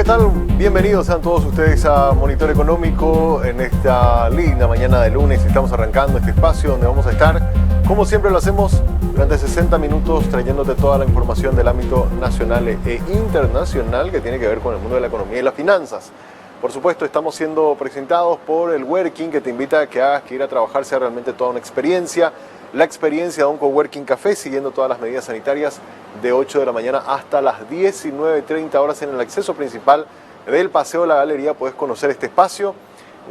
tal? Bienvenidos sean todos ustedes a Monitor Económico en esta linda mañana de lunes. Estamos arrancando este espacio donde vamos a estar, como siempre lo hacemos, durante 60 minutos trayéndote toda la información del ámbito nacional e internacional que tiene que ver con el mundo de la economía y las finanzas. Por supuesto, estamos siendo presentados por el Working, que te invita a que hagas que ir a trabajar sea realmente toda una experiencia. La experiencia de un Coworking Café, siguiendo todas las medidas sanitarias, de 8 de la mañana hasta las 19:30 horas en el acceso principal del Paseo de la Galería. Puedes conocer este espacio,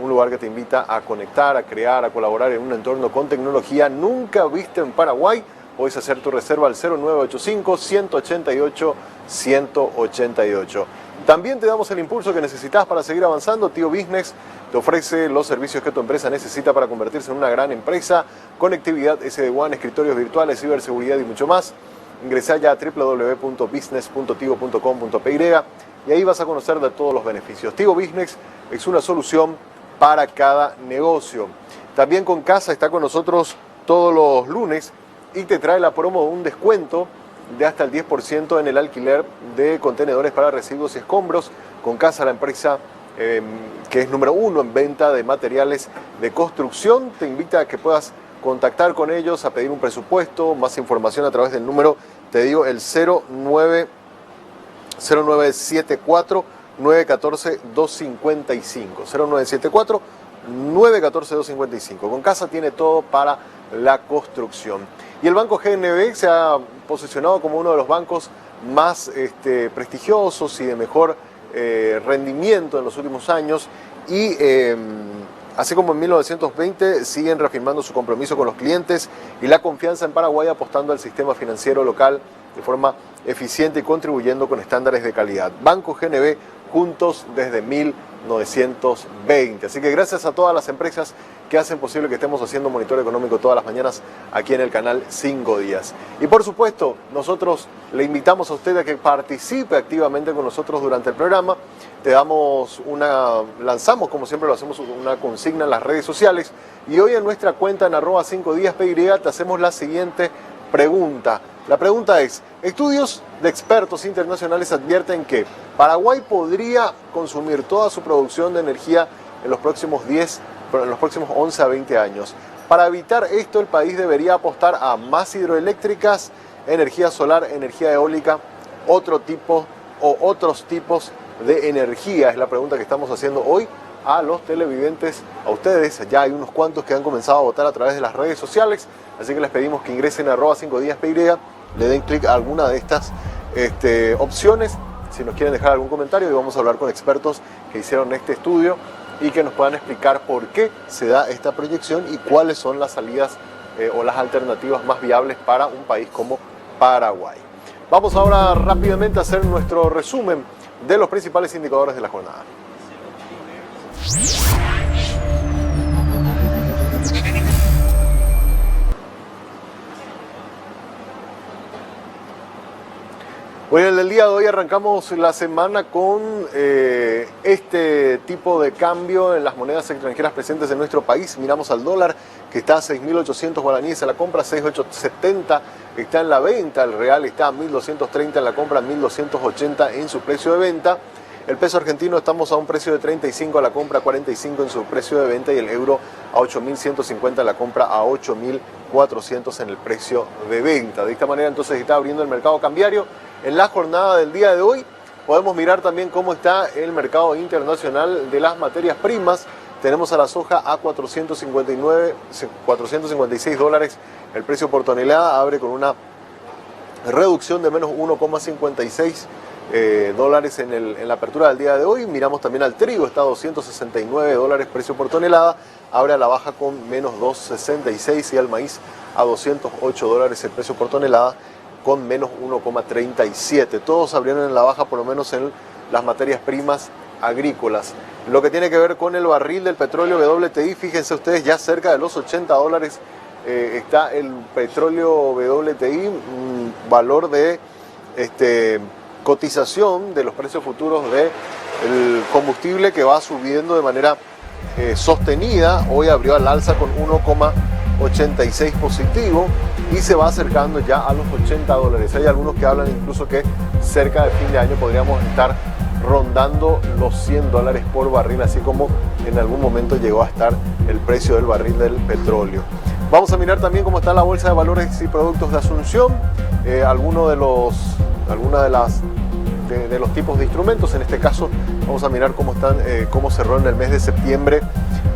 un lugar que te invita a conectar, a crear, a colaborar en un entorno con tecnología nunca visto en Paraguay. Puedes hacer tu reserva al 0985-188-188. También te damos el impulso que necesitas para seguir avanzando. Tío Business te ofrece los servicios que tu empresa necesita para convertirse en una gran empresa. Conectividad SD-WAN, escritorios virtuales, ciberseguridad y mucho más. Ingresá ya a www.business.tigo.com.py y ahí vas a conocer de todos los beneficios. Tigo Business es una solución para cada negocio. También con Casa está con nosotros todos los lunes y te trae la promo de un descuento de hasta el 10% en el alquiler de contenedores para residuos y escombros. Con Casa, la empresa que es número 1 en venta de materiales de construcción, te invita a que puedas contactar con ellos, a pedir un presupuesto, más información a través del número, te digo, el 0974 914 255. 0974 914 255. Con Casa tiene todo para la construcción. Y el Banco GNB se ha posicionado como uno de los bancos más prestigiosos y de mejor rendimiento en los últimos años y así como en 1920 siguen reafirmando su compromiso con los clientes y la confianza en Paraguay, apostando al sistema financiero local de forma eficiente y contribuyendo con estándares de calidad. Banco GNB, juntos desde 1920. Así que gracias a todas las empresas que hacen posible que estemos haciendo Monitor Económico todas las mañanas aquí en el canal 5 Días. Y por supuesto, nosotros le invitamos a usted a que participe activamente con nosotros durante el programa. Lanzamos, como siempre lo hacemos, una consigna en las redes sociales. Y hoy en nuestra cuenta en @5DíasPY te hacemos la siguiente pregunta. La pregunta es: estudios de expertos internacionales advierten que Paraguay podría consumir toda su producción de energía en los próximos 11 a 20 años. Para evitar esto, el país debería apostar a más hidroeléctricas, energía solar, energía eólica, otros tipos de energía. Es la pregunta que estamos haciendo hoy a los televidentes, a ustedes. Ya hay unos cuantos que han comenzado a votar a través de las redes sociales, así que les pedimos que ingresen a @5DíasPY, le den clic a alguna de estas opciones si nos quieren dejar algún comentario, y vamos a hablar con expertos que hicieron este estudio y que nos puedan explicar por qué se da esta proyección y cuáles son las salidas o las alternativas más viables para un país como Paraguay. Vamos ahora rápidamente a hacer nuestro resumen de los principales indicadores de la jornada. Bueno, en el día de hoy arrancamos la semana con este tipo de cambio en las monedas extranjeras presentes en nuestro país. Miramos al dólar, que está a 6.800 guaraníes a la compra, 6.870 está en la venta. El real está a 1.230 en la compra, 1.280 en su precio de venta. El peso argentino estamos a un precio de 35 a la compra, 45 en su precio de venta, y el euro a 8.150 a la compra, a 8.400 en el precio de venta. De esta manera entonces está abriendo el mercado cambiario. En la jornada del día de hoy podemos mirar también cómo está el mercado internacional de las materias primas. Tenemos a la soja a 456 dólares el precio por tonelada, abre con una reducción de menos 1,56 dólares en la apertura del día de hoy. Miramos también al trigo, está a 269 dólares precio por tonelada, abre a la baja con menos 2,66, y al maíz a 208 dólares el precio por tonelada, con menos 1,37. Todos abrieron en la baja, por lo menos en las materias primas agrícolas. Lo que tiene que ver con el barril del petróleo WTI, fíjense ustedes, ya cerca de los 80 dólares está el petróleo WTI, un valor de cotización de los precios futuros del combustible que va subiendo de manera sostenida. Hoy abrió al alza con 1,86 positivo y se va acercando ya a los 80 dólares. Hay algunos que hablan incluso que cerca de fin de año podríamos estar rondando los $100 por barril, así como en algún momento llegó a estar el precio del barril del petróleo. Vamos a mirar también cómo está la Bolsa de Valores y Productos de Asunción, algunos de los tipos de instrumentos. En este caso vamos a mirar cómo cerró en el mes de septiembre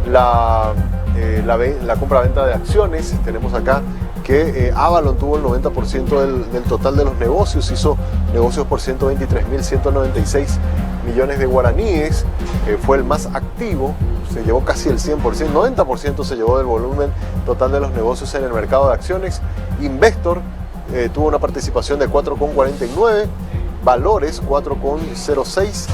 la compra-venta de acciones. Tenemos acá que Avalon tuvo el 90% del total de los negocios, hizo negocios por 123.196 millones de guaraníes, fue el más activo, se llevó casi el 100%, 90% se llevó del volumen total de los negocios en el mercado de acciones. Investor tuvo una participación de 4,49, Valores 4,06,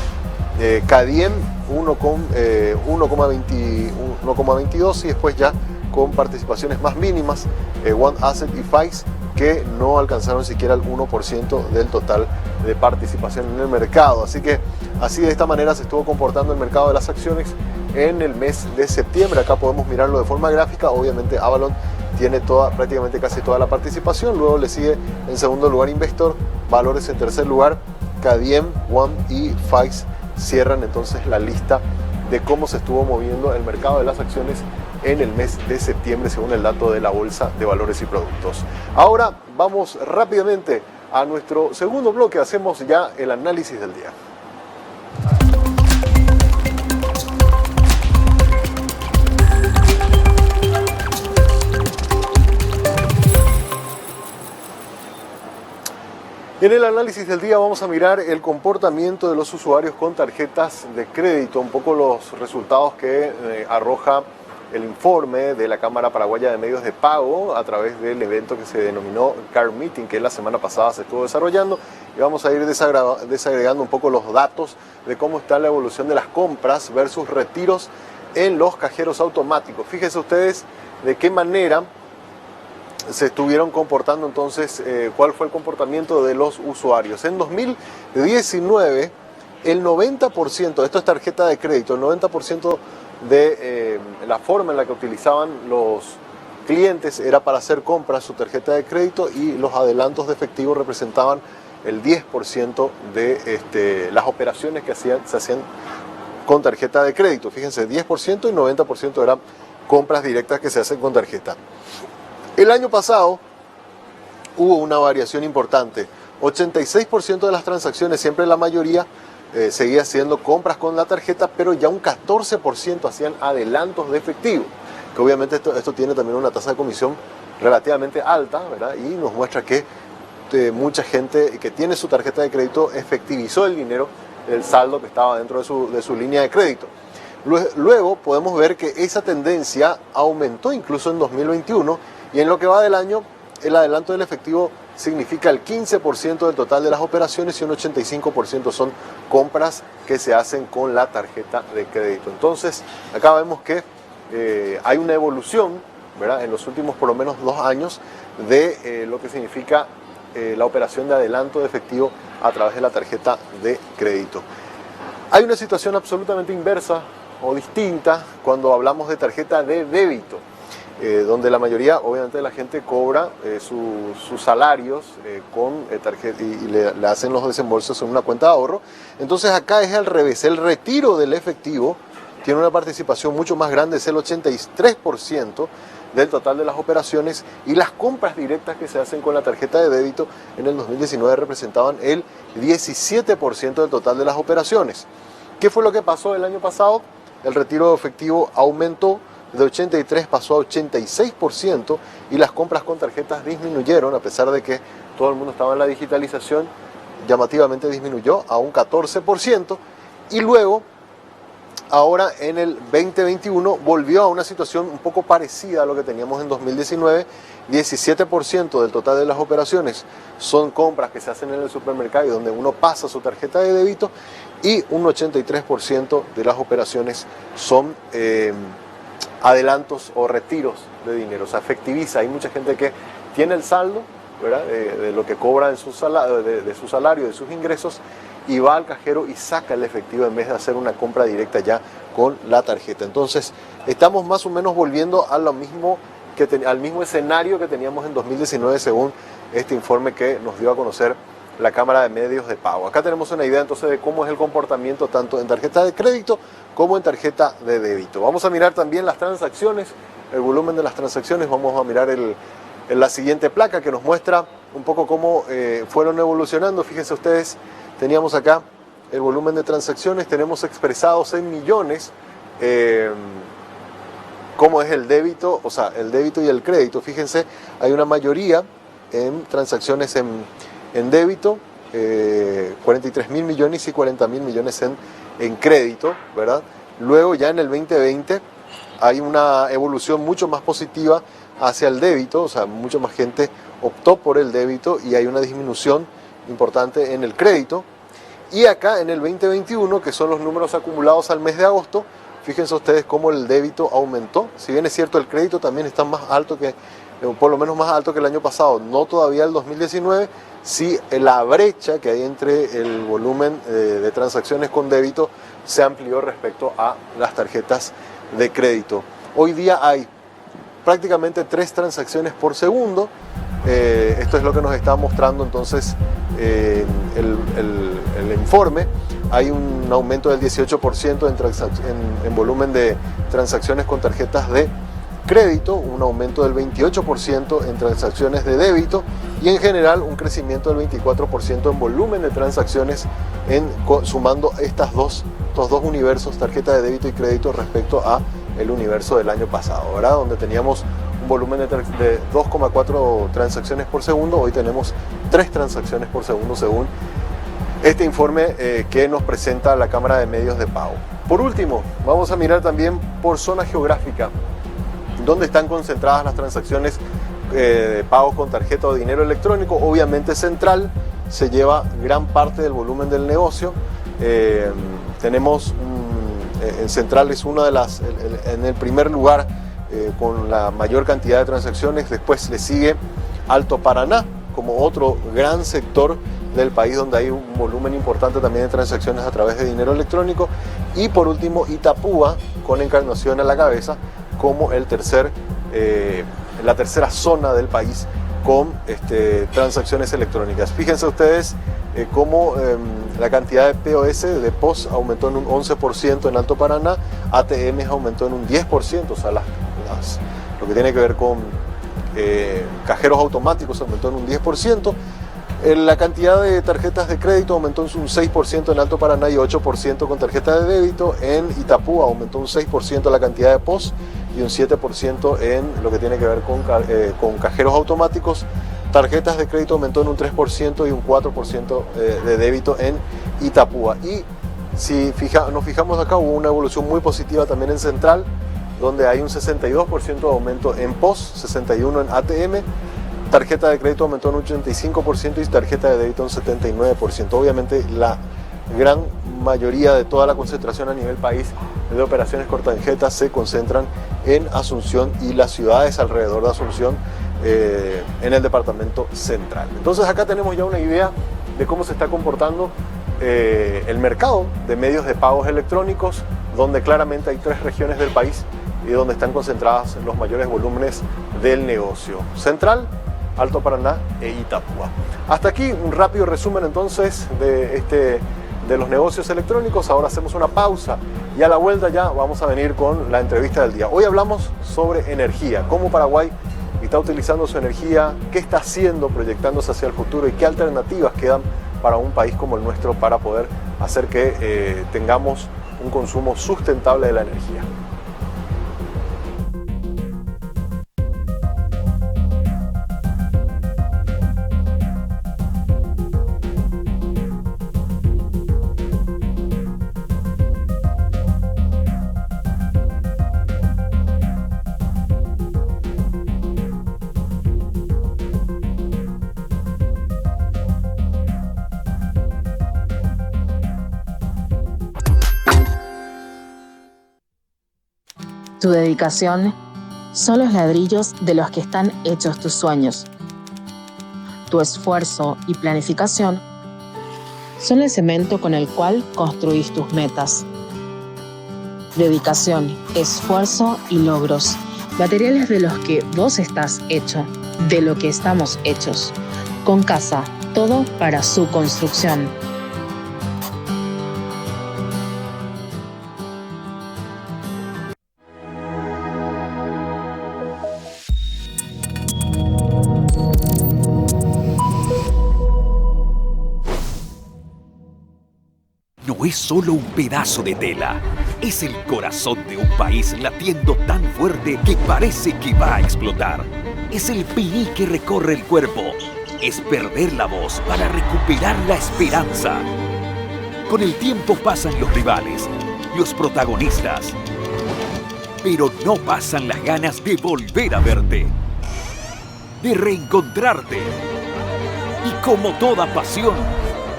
Cadiem 1,22 y después ya con participaciones más mínimas, One Asset y FAIS, que no alcanzaron siquiera el 1% del total de participación en el mercado. Así que así de esta manera se estuvo comportando el mercado de las acciones en el mes de septiembre. Acá podemos mirarlo de forma gráfica. Obviamente Avalon tiene prácticamente casi toda la participación. Luego le sigue en segundo lugar Investor, Valores en tercer lugar, Cadiem, One y FAIS cierran entonces la lista de cómo se estuvo moviendo el mercado de las acciones en el mes de septiembre según el dato de la Bolsa de Valores y Productos. Ahora vamos rápidamente a nuestro segundo bloque, hacemos ya el análisis del día. En el análisis del día vamos a mirar el comportamiento de los usuarios con tarjetas de crédito, un poco los resultados que arroja el informe de la Cámara Paraguaya de Medios de Pago a través del evento que se denominó Car Meeting, que la semana pasada se estuvo desarrollando, y vamos a ir desagregando un poco los datos de cómo está la evolución de las compras versus retiros en los cajeros automáticos. Fíjense ustedes de qué manera se estuvieron comportando entonces, cuál fue el comportamiento de los usuarios. En 2019, el 90%, esto es tarjeta de crédito, el 90% de la forma en la que utilizaban los clientes era para hacer compras su tarjeta de crédito, y los adelantos de efectivo representaban el 10% de las operaciones que se hacían con tarjeta de crédito. Fíjense, 10% y 90% eran compras directas que se hacen con tarjeta. El año pasado hubo una variación importante. 86% de las transacciones, siempre la mayoría, seguía haciendo compras con la tarjeta, pero ya un 14% hacían adelantos de efectivo, que obviamente esto tiene también una tasa de comisión relativamente alta, ¿verdad? Y nos muestra que mucha gente que tiene su tarjeta de crédito efectivizó el dinero, el saldo que estaba dentro de su línea de crédito. Luego podemos ver que esa tendencia aumentó incluso en 2021, y en lo que va del año, el adelanto del efectivo significa el 15% del total de las operaciones y un 85% son compras que se hacen con la tarjeta de crédito. Entonces, acá vemos que hay una evolución, ¿verdad?, en los últimos por lo menos 2 años de lo que significa la operación de adelanto de efectivo a través de la tarjeta de crédito. Hay una situación absolutamente inversa o distinta cuando hablamos de tarjeta de débito, donde la mayoría, obviamente, de la gente cobra sus salarios con tarjeta y le hacen los desembolsos en una cuenta de ahorro. Entonces acá es al revés, el retiro del efectivo tiene una participación mucho más grande, es el 83% del total de las operaciones, y las compras directas que se hacen con la tarjeta de débito en el 2019 representaban el 17% del total de las operaciones. ¿Qué fue lo que pasó el año pasado? El retiro de efectivo aumentó, de 83 pasó a 86%, y las compras con tarjetas disminuyeron, a pesar de que todo el mundo estaba en la digitalización, llamativamente disminuyó a un 14%, y luego, ahora en el 2021, volvió a una situación un poco parecida a lo que teníamos en 2019, 17% del total de las operaciones son compras que se hacen en el supermercado y donde uno pasa su tarjeta de débito, y un 83% de las operaciones son adelantos o retiros de dinero, o sea, efectiviza. Hay mucha gente que tiene el saldo, ¿verdad?, de lo que cobra de su salario, de sus ingresos, y va al cajero y saca el efectivo en vez de hacer una compra directa ya con la tarjeta. Entonces, estamos más o menos volviendo a lo mismo al mismo escenario que teníamos en 2019, según este informe que nos dio a conocer la Cámara de Medios de Pago. Acá tenemos una idea entonces de cómo es el comportamiento tanto en tarjeta de crédito como en tarjeta de débito. Vamos a mirar también las transacciones, el volumen de las transacciones. Vamos a mirar la siguiente placa que nos muestra un poco cómo fueron evolucionando. Fíjense ustedes, teníamos acá el volumen de transacciones, tenemos expresados en millones cómo es el débito, o sea, el débito y el crédito. Fíjense, hay una mayoría en transacciones en débito, 43.000 millones y 40.000 millones en crédito, ¿verdad? Luego ya en el 2020 hay una evolución mucho más positiva hacia el débito, o sea, mucha más gente optó por el débito y hay una disminución importante en el crédito. Y acá en el 2021, que son los números acumulados al mes de agosto, fíjense ustedes cómo el débito aumentó. Si bien es cierto, el crédito también está más alto que, por lo menos más alto que el año pasado, no todavía el 2019, sí la brecha que hay entre el volumen de transacciones con débito se amplió respecto a las tarjetas de crédito. Hoy día hay prácticamente 3 transacciones por segundo. Esto es lo que nos está mostrando entonces el informe. Hay un aumento del 18% en volumen de transacciones con tarjetas de crédito, un aumento del 28% en transacciones de débito y en general un crecimiento del 24% en volumen de transacciones sumando estos dos universos, tarjeta de débito y crédito, respecto a el universo del año pasado, ¿verdad? Donde teníamos un volumen de 2,4 transacciones por segundo, hoy tenemos 3 transacciones por segundo según este informe que nos presenta la Cámara de Medios de Pago. Por último, vamos a mirar también por zona geográfica, donde están concentradas las transacciones de pago con tarjeta o dinero electrónico. Obviamente Central se lleva gran parte del volumen del negocio. Tenemos en Central es una de las, en el primer lugar con la mayor cantidad de transacciones. Después le sigue Alto Paraná como otro gran sector del país donde hay un volumen importante también de transacciones a través de dinero electrónico, y por último Itapúa, con Encarnación a la cabeza, como la tercera zona del país con transacciones electrónicas. Fíjense ustedes cómo la cantidad de POS, de POS, aumentó en un 11% en Alto Paraná, ATM aumentó en un 10%, o sea, lo que tiene que ver con cajeros automáticos aumentó en un 10%. La cantidad de tarjetas de crédito aumentó en un 6% en Alto Paraná y 8% con tarjeta de débito. En Itapúa aumentó un 6% la cantidad de POS y un 7% en lo que tiene que ver con cajeros automáticos. Tarjetas de crédito aumentó en un 3% y un 4% de débito en Itapúa. Y si nos fijamos acá, hubo una evolución muy positiva también en Central, donde hay un 62% de aumento en POS, 61% en ATM. Tarjeta de crédito aumentó en un 85% y tarjeta de débito en 79%. Obviamente la gran mayoría de toda la concentración a nivel país de operaciones con tarjetas se concentran en Asunción y las ciudades alrededor de Asunción, en el departamento central. Entonces acá tenemos ya una idea de cómo se está comportando el mercado de medios de pagos electrónicos, donde claramente hay 3 regiones del país y donde están concentradas los mayores volúmenes del negocio: Central, Alto Paraná e Itapúa. Hasta aquí un rápido resumen entonces de los negocios electrónicos. Ahora hacemos una pausa y a la vuelta ya vamos a venir con la entrevista del día. Hoy hablamos sobre energía, cómo Paraguay está utilizando su energía, qué está haciendo proyectándose hacia el futuro y qué alternativas quedan para un país como el nuestro para poder hacer que tengamos un consumo sustentable de la energía. Tu dedicación son los ladrillos de los que están hechos tus sueños. Tu esfuerzo y planificación son el cemento con el cual construís tus metas. Dedicación, esfuerzo y logros, materiales de los que vos estás hecho, de lo que estamos hechos. Con Casa, todo para su construcción. No es solo un pedazo de tela, es el corazón de un país latiendo tan fuerte que parece que va a explotar. Es el piní que recorre el cuerpo, es perder la voz para recuperar la esperanza. Con el tiempo pasan los rivales, los protagonistas, pero no pasan las ganas de volver a verte, de reencontrarte. Y como toda pasión,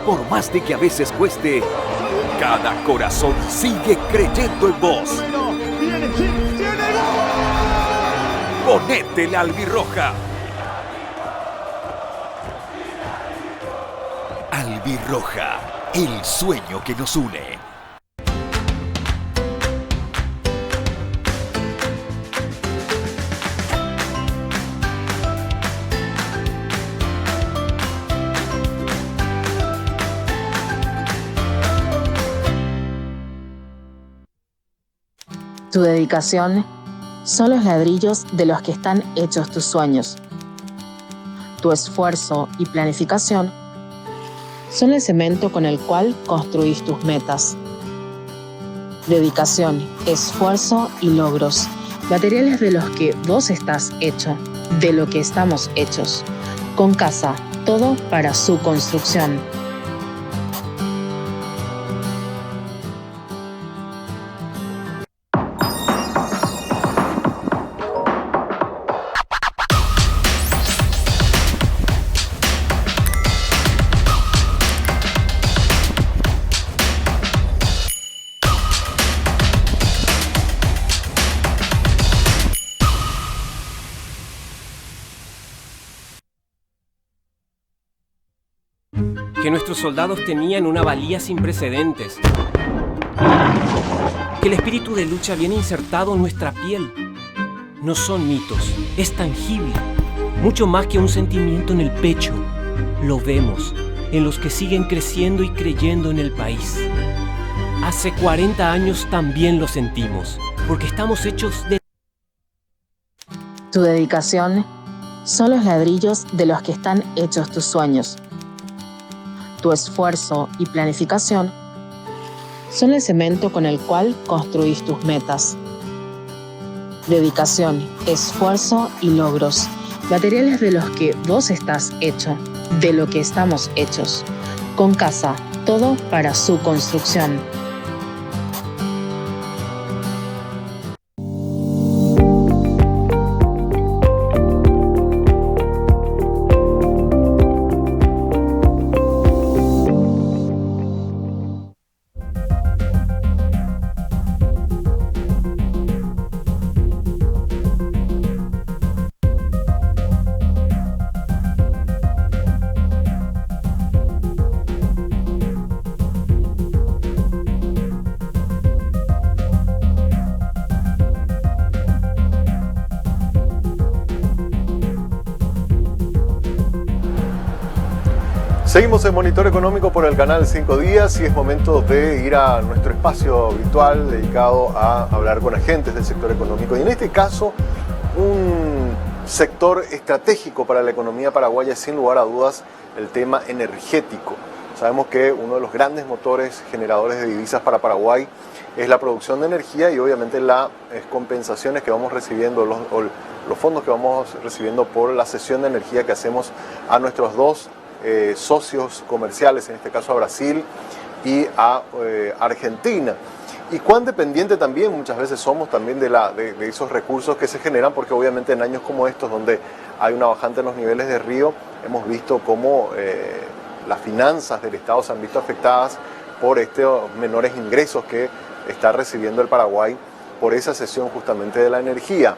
por más de que a veces cueste, cada corazón sigue creyendo en vos. Ponete la albirroja. Albirroja, el sueño que nos une. Tu dedicación son los ladrillos de los que están hechos tus sueños. Tu esfuerzo y planificación son el cemento con el cual construís tus metas. Dedicación, esfuerzo y logros, materiales de los que vos estás hecho, de lo que estamos hechos. Con Casa, todo para su construcción. Que nuestros soldados tenían una valía sin precedentes. Que el espíritu de lucha viene insertado en nuestra piel. No son mitos, es tangible. Mucho más que un sentimiento en el pecho. Lo vemos en los que siguen creciendo y creyendo en el país. Hace 40 años también lo sentimos, porque estamos hechos de... Tu dedicación son los ladrillos de los que están hechos tus sueños. Tu esfuerzo y planificación son el cemento con el cual construís tus metas. Dedicación, esfuerzo y logros, materiales de los que vos estás hecho, de lo que estamos hechos. Con Casa, todo para su construcción. Seguimos en Monitor Económico por el canal 5 Días y es momento de ir a nuestro espacio habitual dedicado a hablar con agentes del sector económico. Y en este caso, un sector estratégico para la economía paraguaya es sin lugar a dudas el tema energético. Sabemos que uno de los grandes motores generadores de divisas para Paraguay es la producción de energía y obviamente las compensaciones que vamos recibiendo, los fondos que vamos recibiendo por la cesión de energía que hacemos a nuestros dos socios comerciales, en este caso a Brasil y a Argentina. Y cuán dependiente también muchas veces somos también de esos recursos que se generan, porque obviamente en años como estos, donde hay una bajante en los niveles de río, hemos visto cómo las finanzas del Estado se han visto afectadas por estos menores ingresos que está recibiendo el Paraguay por esa cesión justamente de la energía.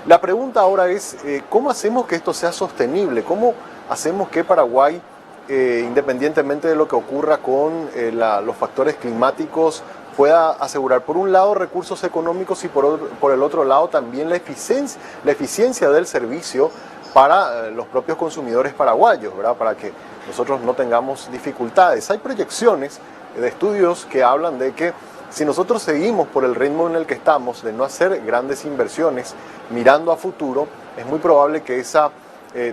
La pregunta ahora es, ¿cómo hacemos que esto sea sostenible? ¿Cómo hacemos que Paraguay, independientemente de lo que ocurra con los factores climáticos, pueda asegurar por un lado recursos económicos y por el otro lado también la eficiencia del servicio para los propios consumidores paraguayos, ¿verdad? Para que nosotros no tengamos dificultades. Hay proyecciones de estudios que hablan de que si nosotros seguimos por el ritmo en el que estamos, de no hacer grandes inversiones mirando a futuro, es muy probable que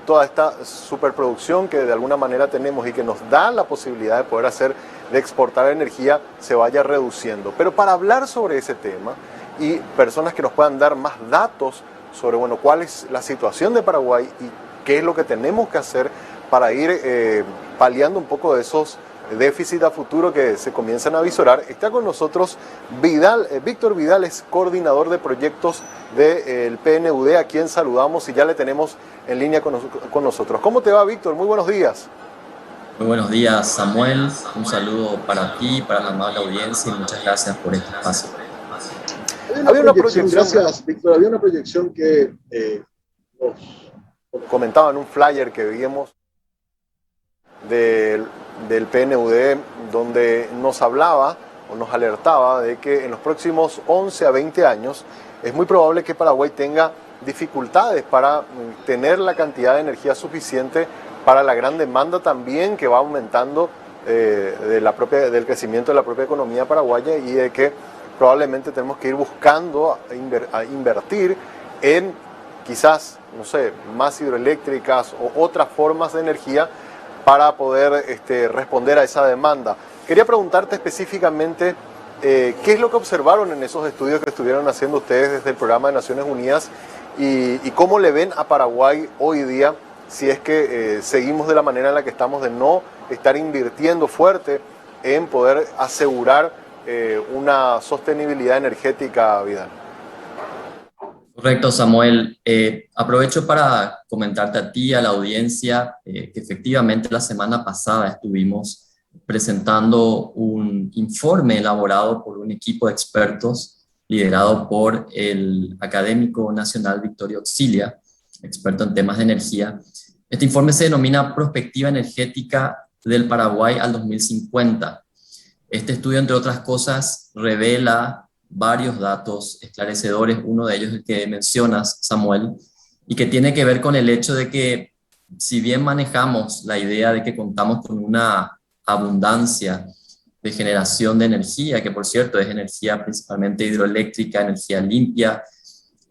toda esta superproducción que de alguna manera tenemos y que nos da la posibilidad de poder de exportar energía, se vaya reduciendo. Pero para hablar sobre ese tema y personas que nos puedan dar más datos sobre, bueno, cuál es la situación de Paraguay y qué es lo que tenemos que hacer para ir paliando un poco de esos déficit a futuro que se comienzan a visorar. Está con nosotros Víctor Vidal, es coordinador de proyectos del PNUD, a quien saludamos y ya le tenemos en línea con nosotros. ¿Cómo te va, Víctor? Muy buenos días. Muy buenos días, Samuel. Un saludo para ti, para la amable audiencia y muchas gracias por este espacio. Había una proyección, gracias, Víctor. Había una proyección que nos comentaba en un flyer que vimos del PNUD, donde nos hablaba o nos alertaba de que en los próximos 11 a 20 años es muy probable que Paraguay tenga dificultades para tener la cantidad de energía suficiente para la gran demanda también que va aumentando del crecimiento de la propia economía paraguaya, y de que probablemente tenemos que ir buscando a invertir en quizás, no sé, más hidroeléctricas o otras formas de energía para poder responder a esa demanda. Quería preguntarte específicamente qué es lo que observaron en esos estudios que estuvieron haciendo ustedes desde el Programa de Naciones Unidas y cómo le ven a Paraguay hoy día, si es que seguimos de la manera en la que estamos, de no estar invirtiendo fuerte en poder asegurar una sostenibilidad energética, Vidal. Correcto, Samuel. Aprovecho para comentarte a ti, a la audiencia, que efectivamente la semana pasada estuvimos presentando un informe elaborado por un equipo de expertos liderado por el académico nacional Victorio Auxilia, experto en temas de energía. Este informe se denomina Prospectiva Energética del Paraguay al 2050. Este estudio, entre otras cosas, revela varios datos esclarecedores, uno de ellos el que mencionas, Samuel, y que tiene que ver con el hecho de que, si bien manejamos la idea de que contamos con una abundancia de generación de energía, que por cierto es energía principalmente hidroeléctrica, energía limpia,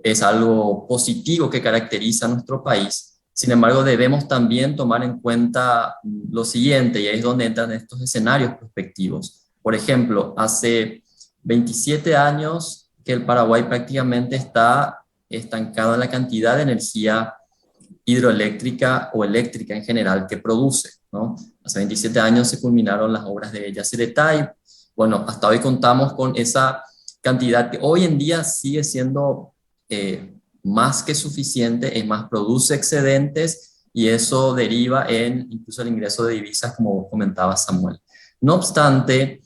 es algo positivo que caracteriza a nuestro país. Sin embargo, debemos también tomar en cuenta lo siguiente, y ahí es donde entran estos escenarios prospectivos. Por ejemplo, hace 27 años que el Paraguay prácticamente está estancado en la cantidad de energía hidroeléctrica o eléctrica en general que produce, ¿no? Hace 27 años se culminaron las obras de Yacyretá. Bueno, hasta hoy contamos con esa cantidad que hoy en día sigue siendo más que suficiente, es más, produce excedentes, y eso deriva en incluso el ingreso de divisas, como comentaba Samuel. No obstante,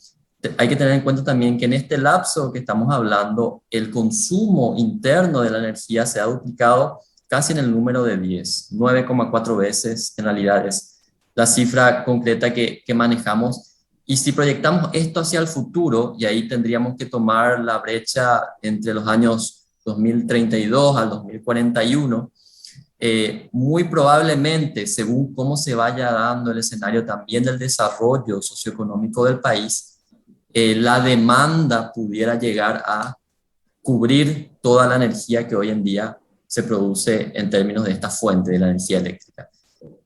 hay que tener en cuenta también que en este lapso que estamos hablando, el consumo interno de la energía se ha duplicado casi en el número de 10, 9,4 veces en realidad es la cifra concreta que manejamos. Y si proyectamos esto hacia el futuro, y ahí tendríamos que tomar la brecha entre los años 2032 al 2041, muy probablemente, según cómo se vaya dando el escenario también del desarrollo socioeconómico del país, la demanda pudiera llegar a cubrir toda la energía que hoy en día se produce en términos de esta fuente de la energía eléctrica.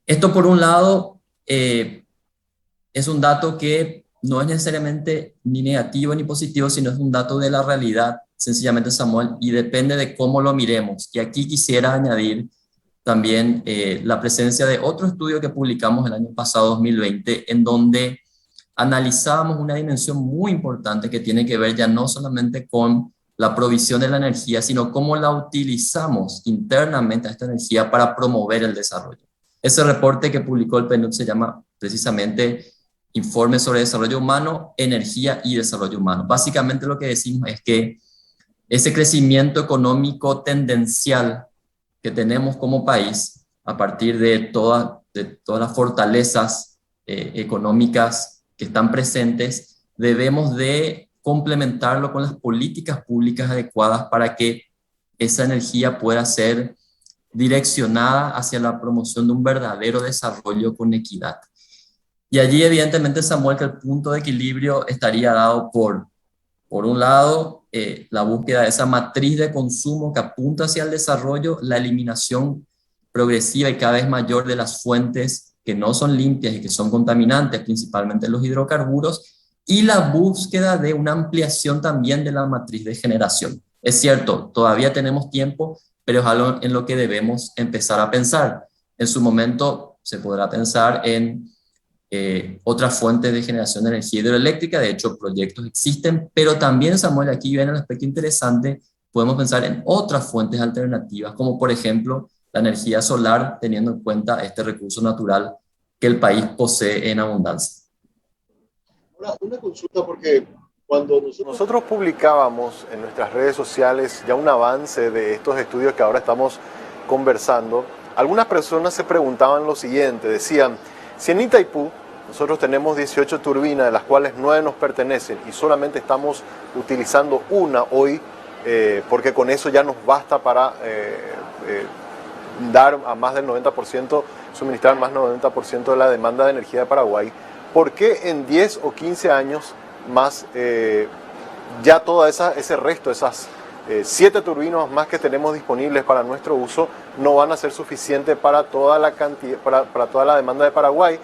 Esto, por un lado, es un dato que no es necesariamente ni negativo ni positivo, sino es un dato de la realidad, sencillamente, Samuel, y depende de cómo lo miremos. Y aquí quisiera añadir también la presencia de otro estudio que publicamos el año pasado, 2020, en donde analizábamos una dimensión muy importante que tiene que ver ya no solamente con la provisión de la energía, sino cómo la utilizamos internamente a esta energía para promover el desarrollo. Ese reporte que publicó el PNUD se llama precisamente Informe sobre Desarrollo Humano, Energía y Desarrollo Humano. Básicamente lo que decimos es que ese crecimiento económico tendencial que tenemos como país, a partir de todas las fortalezas económicas que están presentes, debemos de complementarlo con las políticas públicas adecuadas para que esa energía pueda ser direccionada hacia la promoción de un verdadero desarrollo con equidad. Y allí evidentemente, Samuel, que el punto de equilibrio estaría dado por un lado, la búsqueda de esa matriz de consumo que apunta hacia el desarrollo, la eliminación progresiva y cada vez mayor de las fuentes que no son limpias y que son contaminantes, principalmente los hidrocarburos, y la búsqueda de una ampliación también de la matriz de generación. Es cierto, todavía tenemos tiempo, pero es algo en lo que debemos empezar a pensar. En su momento se podrá pensar en otras fuentes de generación de energía hidroeléctrica. De hecho, proyectos existen, pero también, Samuel, aquí viene el aspecto interesante, podemos pensar en otras fuentes alternativas, como por ejemplo la energía solar, teniendo en cuenta este recurso natural que el país posee en abundancia. Una consulta, porque cuando nosotros publicábamos en nuestras redes sociales ya un avance de estos estudios que ahora estamos conversando, algunas personas se preguntaban lo siguiente, decían, si en Itaipú nosotros tenemos 18 turbinas, de las cuales 9 nos pertenecen y solamente estamos utilizando una hoy, porque con eso ya nos basta para dar a más del 90%, suministrar más del 90% de la demanda de energía de Paraguay, ¿por qué en 10 o 15 años más ya todo ese resto, esas 7 turbinas más que tenemos disponibles para nuestro uso, no van a ser suficientes para toda la cantidad, para toda la demanda de Paraguay?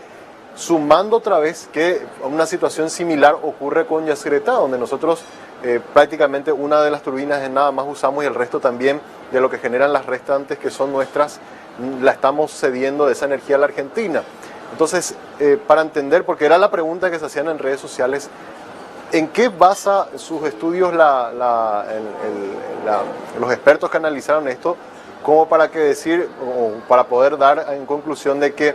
Sumando otra vez que una situación similar ocurre con Yacyretá, donde nosotros prácticamente una de las turbinas nada más usamos y el resto también de lo que generan las restantes que son nuestras, la estamos cediendo de esa energía a la Argentina. Entonces, para entender, porque era la pregunta que se hacían en redes sociales, ¿en qué basa sus estudios los expertos que analizaron esto, como para que decir, o para poder dar en conclusión de que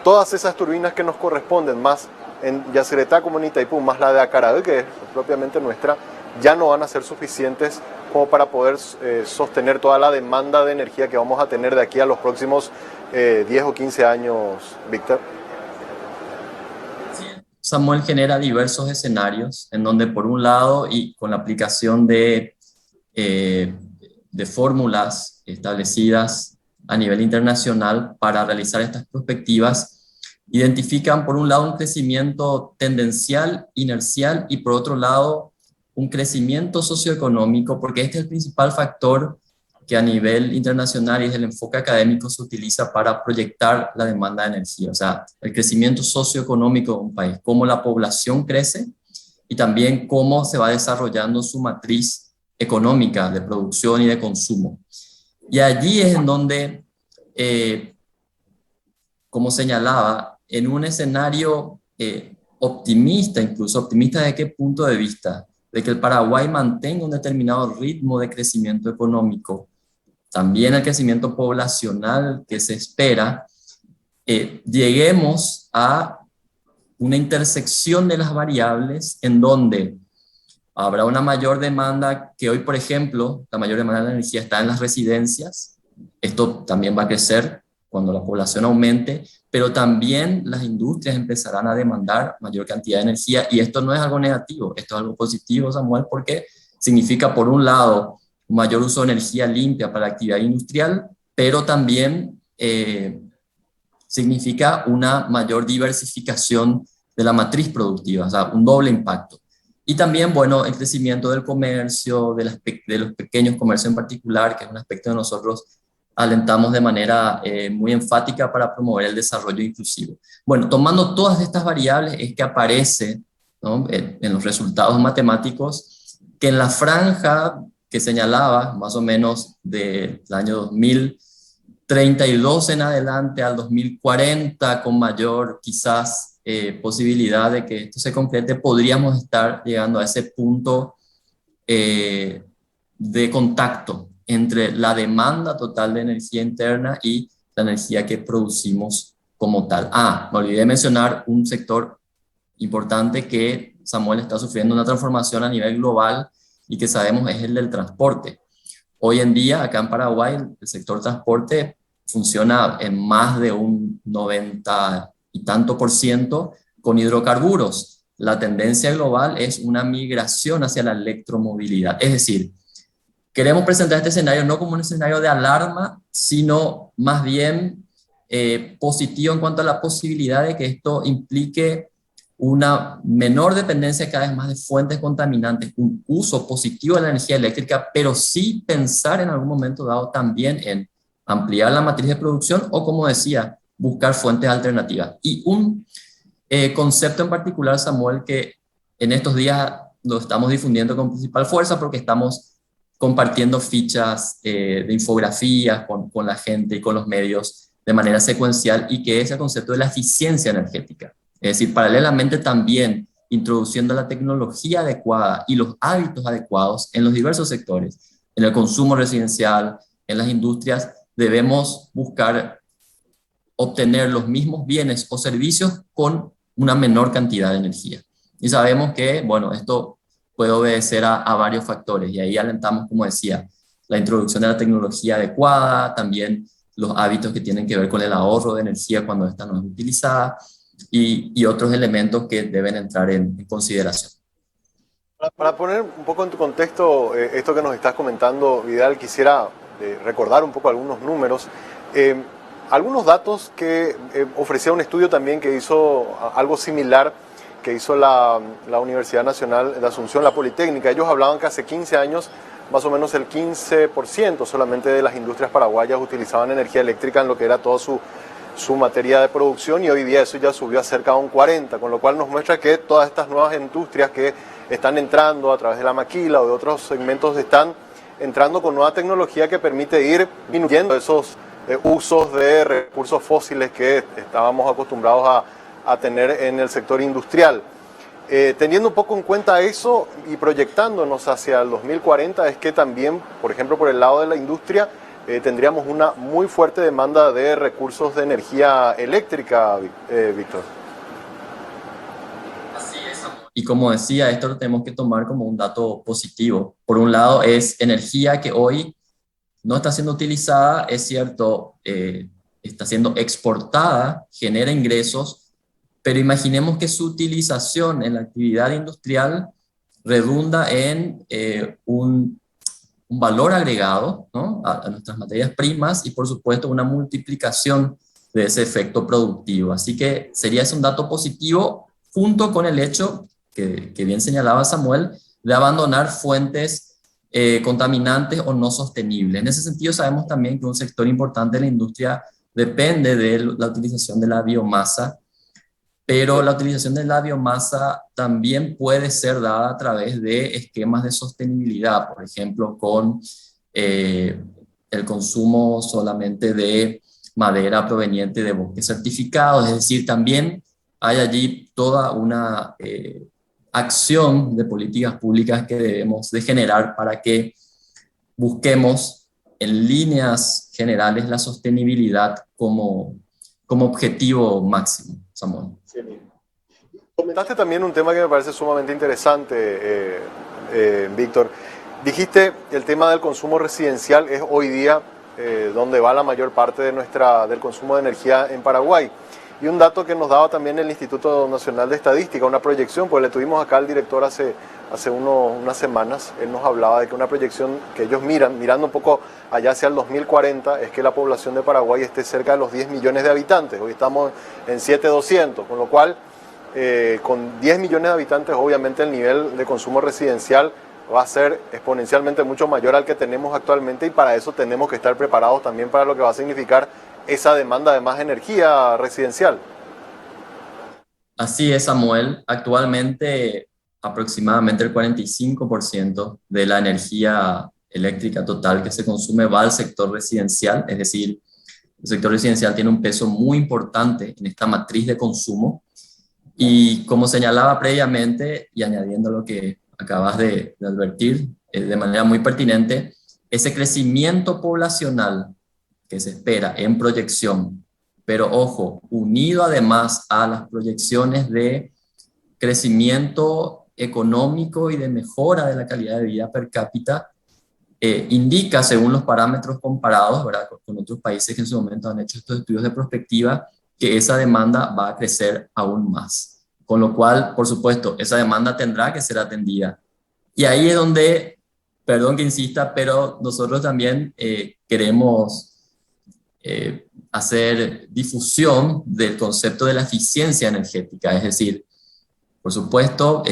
todas esas turbinas que nos corresponden, más en Yacyretá como en Itaipú, más la de Acaraí, que es propiamente nuestra, ya no van a ser suficientes como para poder sostener toda la demanda de energía que vamos a tener de aquí a los próximos 10 o 15 años, Víctor? Samuel, genera diversos escenarios en donde, por un lado, y con la aplicación de fórmulas establecidas a nivel internacional para realizar estas perspectivas, identifican por un lado un crecimiento tendencial, inercial, y por otro lado un crecimiento socioeconómico, porque este es el principal factor que a nivel internacional y desde el enfoque académico se utiliza para proyectar la demanda de energía. O sea, el crecimiento socioeconómico de un país, cómo la población crece y también cómo se va desarrollando su matriz económica de producción y de consumo. Y allí es en donde, como señalaba, en un escenario optimista, incluso optimista ¿de qué punto de vista? De que el Paraguay mantenga un determinado ritmo de crecimiento económico, también el crecimiento poblacional que se espera, lleguemos a una intersección de las variables en donde habrá una mayor demanda que hoy, por ejemplo, la mayor demanda de energía está en las residencias. Esto también va a crecer cuando la población aumente, pero también las industrias empezarán a demandar mayor cantidad de energía, y esto no es algo negativo, esto es algo positivo, Samuel, porque significa, por un lado, un mayor uso de energía limpia para la actividad industrial, pero también significa una mayor diversificación de la matriz productiva, o sea, un doble impacto. Y también, bueno, el crecimiento del comercio, de los pequeños comercios en particular, que es un aspecto que nosotros alentamos de manera muy enfática para promover el desarrollo inclusivo. Bueno, tomando todas estas variables es que aparece, ¿no?, en los resultados matemáticos que en la franja que señalaba, más o menos del año 2032 en adelante al 2040, con mayor quizás posibilidad de que esto se concrete, podríamos estar llegando a ese punto de contacto entre la demanda total de energía interna y la energía que producimos como tal. Me olvidé mencionar un sector importante que, Samuel, está sufriendo una transformación a nivel global y que sabemos es el del transporte. Hoy en día, acá en Paraguay, el sector transporte funciona en más de un 90 y tanto % con hidrocarburos. La tendencia global es una migración hacia la electromovilidad. Es decir, queremos presentar este escenario no como un escenario de alarma, sino más bien positivo en cuanto a la posibilidad de que esto implique una menor dependencia cada vez más de fuentes contaminantes, un uso positivo de la energía eléctrica, pero sí pensar en algún momento dado también en ampliar la matriz de producción o, como decía, buscar fuentes alternativas. Y un concepto en particular, Samuel, que en estos días lo estamos difundiendo con principal fuerza porque estamos compartiendo fichas de infografías con la gente y con los medios de manera secuencial, y que es el concepto de la eficiencia energética. Es decir, paralelamente también introduciendo la tecnología adecuada y los hábitos adecuados en los diversos sectores, en el consumo residencial, en las industrias, debemos buscar obtener los mismos bienes o servicios con una menor cantidad de energía. Y sabemos que, bueno, esto puede obedecer a varios factores, y ahí alentamos, como decía, la introducción de la tecnología adecuada, también los hábitos que tienen que ver con el ahorro de energía cuando esta no es utilizada, y otros elementos que deben entrar en consideración. Para poner un poco en tu contexto esto que nos estás comentando, Vidal, quisiera recordar un poco algunos números. Algunos datos que ofrecía un estudio también que hizo algo similar, que hizo la Universidad Nacional de Asunción, la Politécnica. Ellos hablaban que hace 15 años más o menos el 15% solamente de las industrias paraguayas utilizaban energía eléctrica en lo que era toda su materia de producción, y hoy día eso ya subió a cerca de un 40%, con lo cual nos muestra que todas estas nuevas industrias que están entrando a través de la maquila o de otros segmentos están entrando con nueva tecnología que permite ir disminuyendo esos usos de recursos fósiles que estábamos acostumbrados a tener en el sector industrial. Teniendo un poco en cuenta eso y proyectándonos hacia el 2040, es que también, por ejemplo, por el lado de la industria, tendríamos una muy fuerte demanda de recursos de energía eléctrica, Víctor. Así es. Y como decía, esto lo tenemos que tomar como un dato positivo. Por un lado, es energía que hoy no está siendo utilizada, es cierto, está siendo exportada, genera ingresos, pero imaginemos que su utilización en la actividad industrial redunda en un valor agregado, ¿no?, a nuestras materias primas, y por supuesto una multiplicación de ese efecto productivo. Así que sería ese un dato positivo, junto con el hecho que bien señalaba Samuel, de abandonar fuentes contaminantes o no sostenibles. En ese sentido sabemos también que un sector importante de la industria depende de la utilización de la biomasa, pero la utilización de la biomasa también puede ser dada a través de esquemas de sostenibilidad, por ejemplo, con el consumo solamente de madera proveniente de bosques certificados. Es decir, también hay allí toda una acción de políticas públicas que debemos de generar para que busquemos en líneas generales la sostenibilidad como objetivo máximo, Samuel. Sí. Comentaste también un tema que me parece sumamente interesante, Víctor. Dijiste el tema del consumo residencial es hoy día donde va la mayor parte de del consumo de energía en Paraguay. Y un dato que nos daba también el Instituto Nacional de Estadística, una proyección, pues le tuvimos acá al director hace unas semanas. Él nos hablaba de que una proyección que ellos mirando un poco allá hacia el 2040, es que la población de Paraguay esté cerca de los 10 millones de habitantes. Hoy estamos en 7.200, con lo cual con 10 millones de habitantes obviamente el nivel de consumo residencial va a ser exponencialmente mucho mayor al que tenemos actualmente, y para eso tenemos que estar preparados también para lo que va a significar esa demanda de más energía residencial. Así es, Samuel. Actualmente aproximadamente el 45% de la energía eléctrica total que se consume va al sector residencial, es decir, el sector residencial tiene un peso muy importante en esta matriz de consumo, y como señalaba previamente, y añadiendo lo que acabas de advertir de manera muy pertinente, ese crecimiento poblacional que se espera en proyección, pero ojo, unido además a las proyecciones de crecimiento económico y de mejora de la calidad de vida per cápita, indica, según los parámetros comparados, ¿verdad?, con otros países que en su momento han hecho estos estudios de prospectiva, que esa demanda va a crecer aún más. Con lo cual, por supuesto, esa demanda tendrá que ser atendida. Y ahí es donde, perdón que insista, pero nosotros también queremos hacer difusión del concepto de la eficiencia energética, es decir, por supuesto,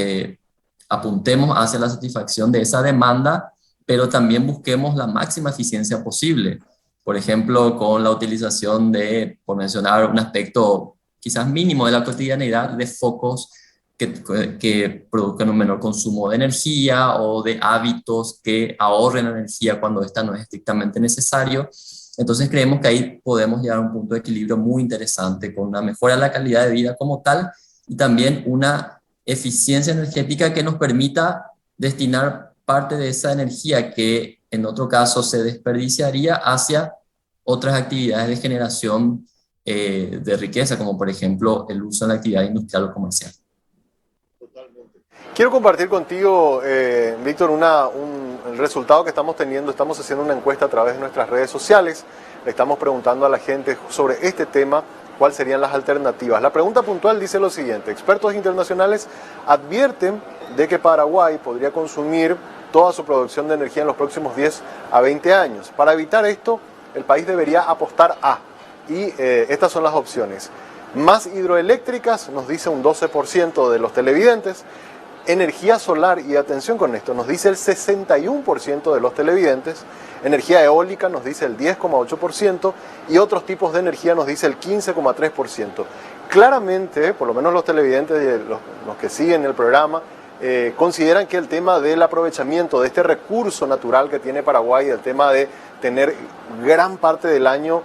apuntemos hacia la satisfacción de esa demanda, pero también busquemos la máxima eficiencia posible. Por ejemplo, con la utilización de, por mencionar un aspecto quizás mínimo de la cotidianidad, de focos que produzcan un menor consumo de energía o de hábitos que ahorren energía cuando esta no es estrictamente necesario. Entonces creemos que ahí podemos llegar a un punto de equilibrio muy interesante con una mejora de la calidad de vida como tal y también una eficiencia energética que nos permita destinar parte de esa energía que en otro caso se desperdiciaría hacia otras actividades de generación de riqueza, como por ejemplo el uso en la actividad industrial o comercial. Quiero compartir contigo, Víctor, el resultado que estamos teniendo. Estamos haciendo una encuesta a través de nuestras redes sociales. Le estamos preguntando a la gente sobre este tema, cuáles serían las alternativas. La pregunta puntual dice lo siguiente: expertos internacionales advierten de que Paraguay podría consumir toda su producción de energía en los próximos 10 a 20 años. Para evitar esto, el país debería apostar a, y estas son las opciones: más hidroeléctricas, nos dice un 12% de los televidentes; energía solar, y atención con esto, nos dice el 61% de los televidentes; energía eólica nos dice el 10,8%, y otros tipos de energía nos dice el 15,3%. Claramente, por lo menos los televidentes y los que siguen el programa, consideran que el tema del aprovechamiento de este recurso natural que tiene Paraguay, el tema de tener gran parte del año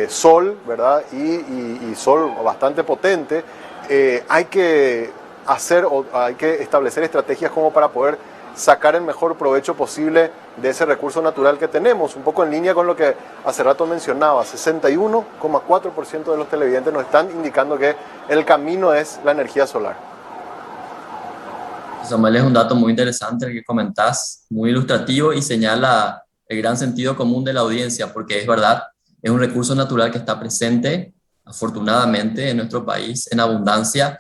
sol, ¿verdad? Y sol bastante potente, hay que establecer estrategias como para poder sacar el mejor provecho posible de ese recurso natural que tenemos. Un poco en línea con lo que hace rato mencionaba, 61,4% de los televidentes nos están indicando que el camino es la energía solar. Samuel, es un dato muy interesante el que comentás, muy ilustrativo y señala el gran sentido común de la audiencia, porque es verdad, es un recurso natural que está presente, afortunadamente, en nuestro país en abundancia.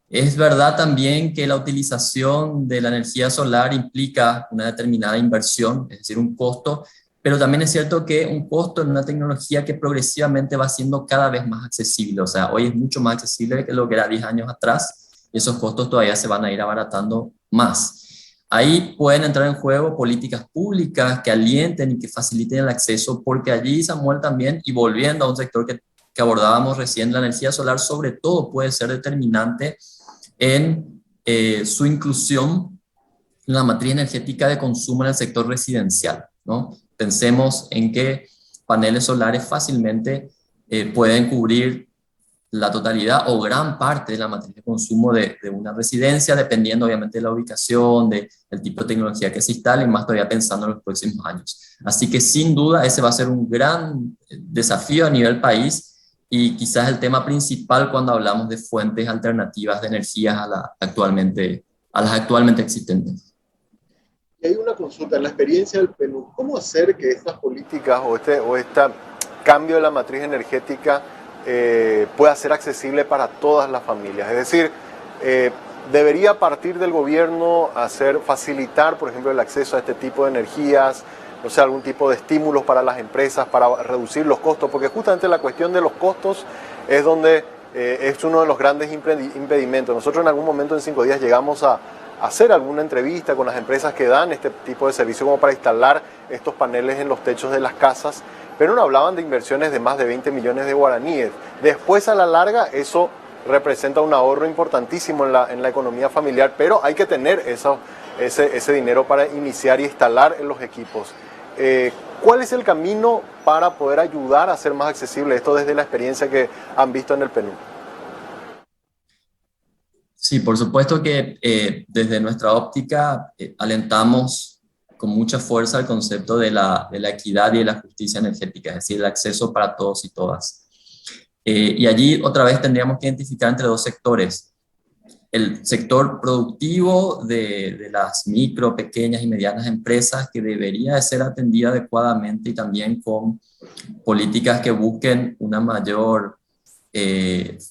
Es verdad también que la utilización de la energía solar implica una determinada inversión, es decir, un costo, pero también es cierto que un costo en una tecnología que progresivamente va siendo cada vez más accesible. O sea, hoy es mucho más accesible que lo que era 10 años atrás, y esos costos todavía se van a ir abaratando más. Ahí pueden entrar en juego políticas públicas que alienten y que faciliten el acceso, porque allí, Samuel, también, y volviendo a un sector que abordábamos recién, la energía solar sobre todo puede ser determinante en su inclusión en la matriz energética de consumo en el sector residencial, ¿no? Pensemos en que paneles solares fácilmente pueden cubrir la totalidad o gran parte de la matriz de consumo de una residencia, dependiendo obviamente de la ubicación, del tipo de tecnología que se instale, y más todavía pensando en los próximos años. Así que sin duda ese va a ser un gran desafío a nivel país, y quizás el tema principal cuando hablamos de fuentes alternativas de energías a las actualmente existentes. Y hay una consulta, en la experiencia del Perú, ¿cómo hacer que estas políticas o este cambio de la matriz energética pueda ser accesible para todas las familias? Es decir, debería partir del gobierno facilitar, por ejemplo, el acceso a este tipo de energías, o sea, algún tipo de estímulos para las empresas para reducir los costos, porque justamente la cuestión de los costos es donde es uno de los grandes impedimentos. Nosotros en algún momento en 5 días llegamos a hacer alguna entrevista con las empresas que dan este tipo de servicio como para instalar estos paneles en los techos de las casas, pero no hablaban de inversiones de más de 20 millones de guaraníes. Después, a la larga, eso representa un ahorro importantísimo en la economía familiar, pero hay que tener ese dinero para iniciar y instalar en los equipos. ¿Cuál es el camino para poder ayudar a hacer más accesible esto desde la experiencia que han visto en el Perú? Sí, por supuesto que desde nuestra óptica alentamos con mucha fuerza el concepto de la equidad y de la justicia energética, es decir, el acceso para todos y todas. Y allí otra vez tendríamos que identificar entre dos sectores: el sector productivo de las micro, pequeñas y medianas empresas, que debería de ser atendida adecuadamente, y también con políticas que busquen una mayor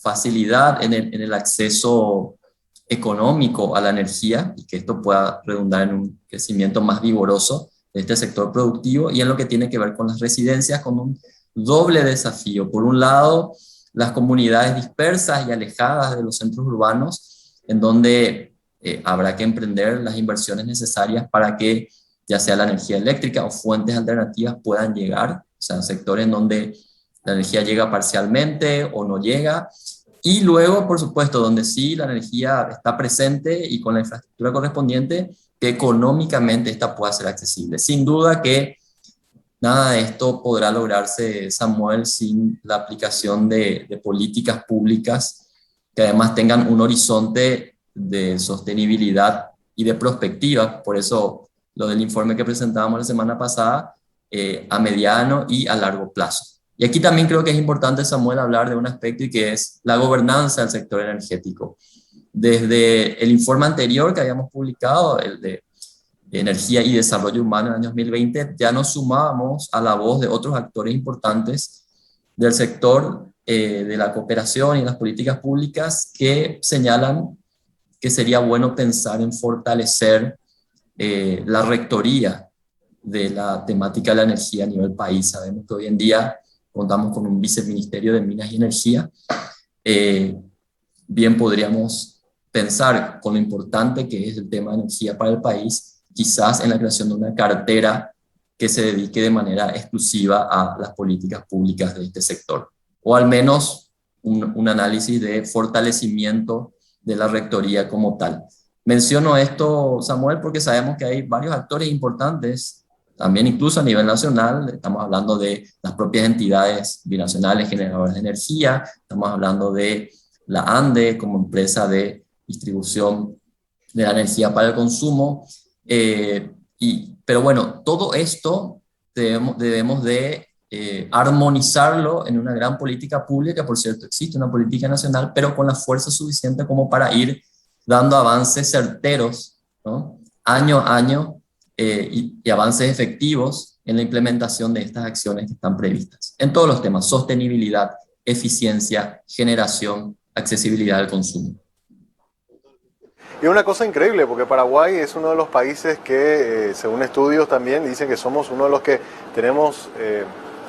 facilidad en el acceso económico a la energía, y que esto pueda redundar en un crecimiento más vigoroso de este sector productivo. Y en lo que tiene que ver con las residencias, con un doble desafío. Por un lado, las comunidades dispersas y alejadas de los centros urbanos, en donde habrá que emprender las inversiones necesarias para que ya sea la energía eléctrica o fuentes alternativas puedan llegar, o sea, sectores en donde la energía llega parcialmente o no llega, y luego, por supuesto, donde sí la energía está presente y con la infraestructura correspondiente, que económicamente esta pueda ser accesible. Sin duda que nada de esto podrá lograrse, Samuel, sin la aplicación de políticas públicas que además tengan un horizonte de sostenibilidad y de perspectiva. Por eso lo del informe que presentábamos la semana pasada, a mediano y a largo plazo. Y aquí también creo que es importante, Samuel, hablar de un aspecto y que es la gobernanza del sector energético. Desde el informe anterior que habíamos publicado, el de Energía y Desarrollo Humano en el año 2020, ya nos sumábamos a la voz de otros actores importantes del sector de la cooperación y las políticas públicas que señalan que sería bueno pensar en fortalecer la rectoría de la temática de la energía a nivel país. Sabemos que hoy en día contamos con un viceministerio de Minas y Energía. Bien podríamos pensar con lo importante que es el tema de energía para el país, quizás en la creación de una cartera que se dedique de manera exclusiva a las políticas públicas de este sector, o al menos un análisis de fortalecimiento de la rectoría como tal. Menciono esto, Samuel, porque sabemos que hay varios actores importantes, también incluso a nivel nacional. Estamos hablando de las propias entidades binacionales generadoras de energía, estamos hablando de la ANDE como empresa de distribución de la energía para el consumo, pero bueno, todo esto debemos de armonizarlo en una gran política pública. Por cierto, existe una política nacional, pero con la fuerza suficiente como para ir dando avances certeros, ¿no?, año a año, y avances efectivos en la implementación de estas acciones que están previstas en todos los temas: sostenibilidad, eficiencia, generación, accesibilidad al consumo. Y una cosa increíble, porque Paraguay es uno de los países que, según estudios también, dicen que somos uno de los que tenemos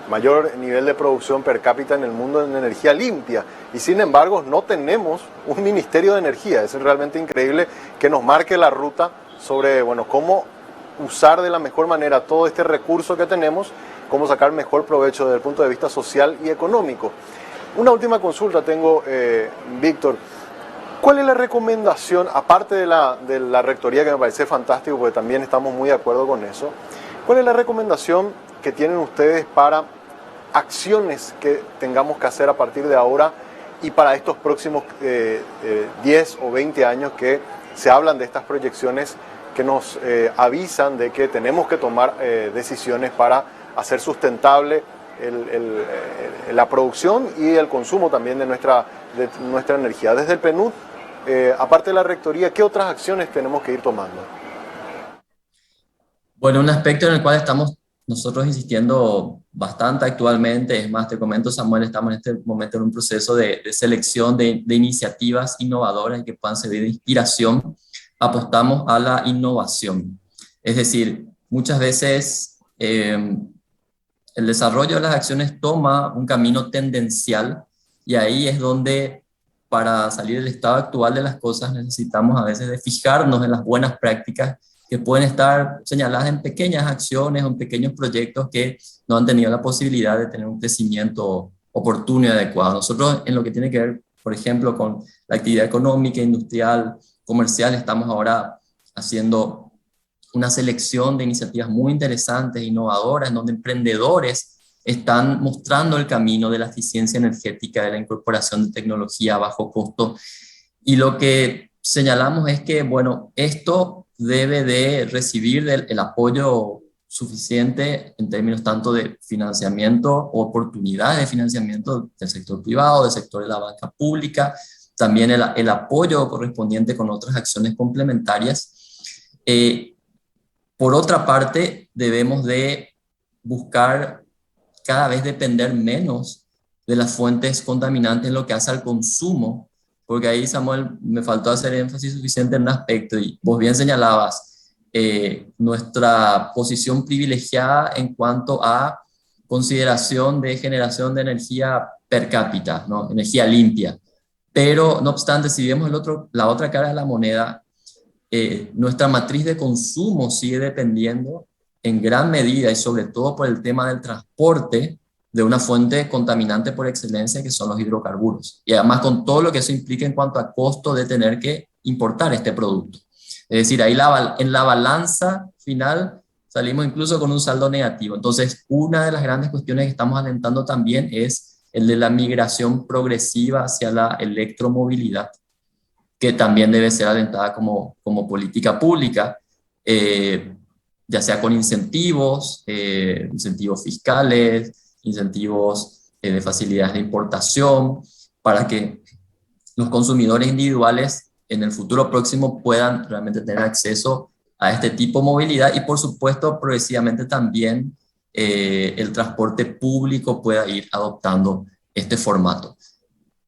mayor nivel de producción per cápita en el mundo en energía limpia, y sin embargo no tenemos un ministerio de energía. Es realmente increíble que nos marque la ruta sobre, bueno, cómo usar de la mejor manera todo este recurso que tenemos, cómo sacar mejor provecho desde el punto de vista social y económico. Una última consulta tengo, Víctor. ¿Cuál es la recomendación, aparte de la rectoría, que me parece fantástico, porque también estamos muy de acuerdo con eso? ¿Cuál es la recomendación que tienen ustedes para acciones que tengamos que hacer a partir de ahora y para estos próximos 10 o 20 años, que se hablan de estas proyecciones que nos avisan de que tenemos que tomar decisiones para hacer sustentable la producción y el consumo también de nuestra energía? Desde el PNUD, aparte de la rectoría, ¿qué otras acciones tenemos que ir tomando? Bueno, un aspecto en el cual estamos nosotros insistiendo bastante actualmente, es más, te comento, Samuel, estamos en este momento en un proceso de selección de iniciativas innovadoras que puedan servir de inspiración. Apostamos a la innovación. Es decir, muchas veces el desarrollo de las acciones toma un camino tendencial, y ahí es donde, para salir del estado actual de las cosas, necesitamos a veces de fijarnos en las buenas prácticas que pueden estar señaladas en pequeñas acciones o en pequeños proyectos que no han tenido la posibilidad de tener un crecimiento oportuno y adecuado. Nosotros, en lo que tiene que ver, por ejemplo, con la actividad económica, industrial, comercial, estamos ahora haciendo una selección de iniciativas muy interesantes, innovadoras, en donde emprendedores están mostrando el camino de la eficiencia energética, de la incorporación de tecnología a bajo costo. Y lo que señalamos es que, bueno, esto debe de recibir el apoyo suficiente en términos tanto de financiamiento, oportunidades de financiamiento del sector privado, del sector de la banca pública, también el apoyo correspondiente con otras acciones complementarias. Por otra parte, debemos de buscar cada vez depender menos de las fuentes contaminantes en lo que hace al consumo, porque ahí, Samuel, me faltó hacer énfasis suficiente en un aspecto, y vos bien señalabas nuestra posición privilegiada en cuanto a consideración de generación de energía per cápita, ¿no? Energía limpia. Pero, no obstante, si vemos la otra cara de la moneda, nuestra matriz de consumo sigue dependiendo en gran medida y sobre todo por el tema del transporte de una fuente contaminante por excelencia que son los hidrocarburos. Y además con todo lo que eso implica en cuanto a costo de tener que importar este producto. Es decir, ahí en la balanza final salimos incluso con un saldo negativo. Entonces, una de las grandes cuestiones que estamos alentando también es el de la migración progresiva hacia la electromovilidad, que también debe ser alentada como política pública, ya sea con incentivos fiscales, incentivos de facilidades de importación, para que los consumidores individuales en el futuro próximo puedan realmente tener acceso a este tipo de movilidad y, por supuesto, progresivamente también el transporte público pueda ir adoptando este formato.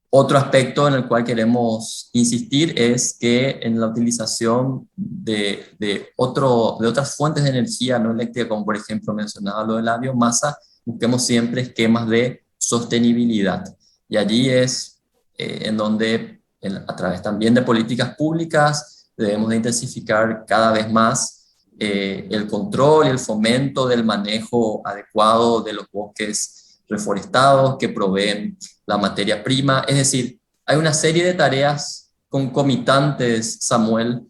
Otro aspecto en el cual queremos insistir es que en la utilización de otras fuentes de energía no eléctrica, como por ejemplo mencionaba lo de la biomasa, busquemos siempre esquemas de sostenibilidad. Y allí es en donde, a través también de políticas públicas, debemos de intensificar cada vez más el control y el fomento del manejo adecuado de los bosques reforestados que proveen la materia prima. Es decir, hay una serie de tareas concomitantes, Samuel,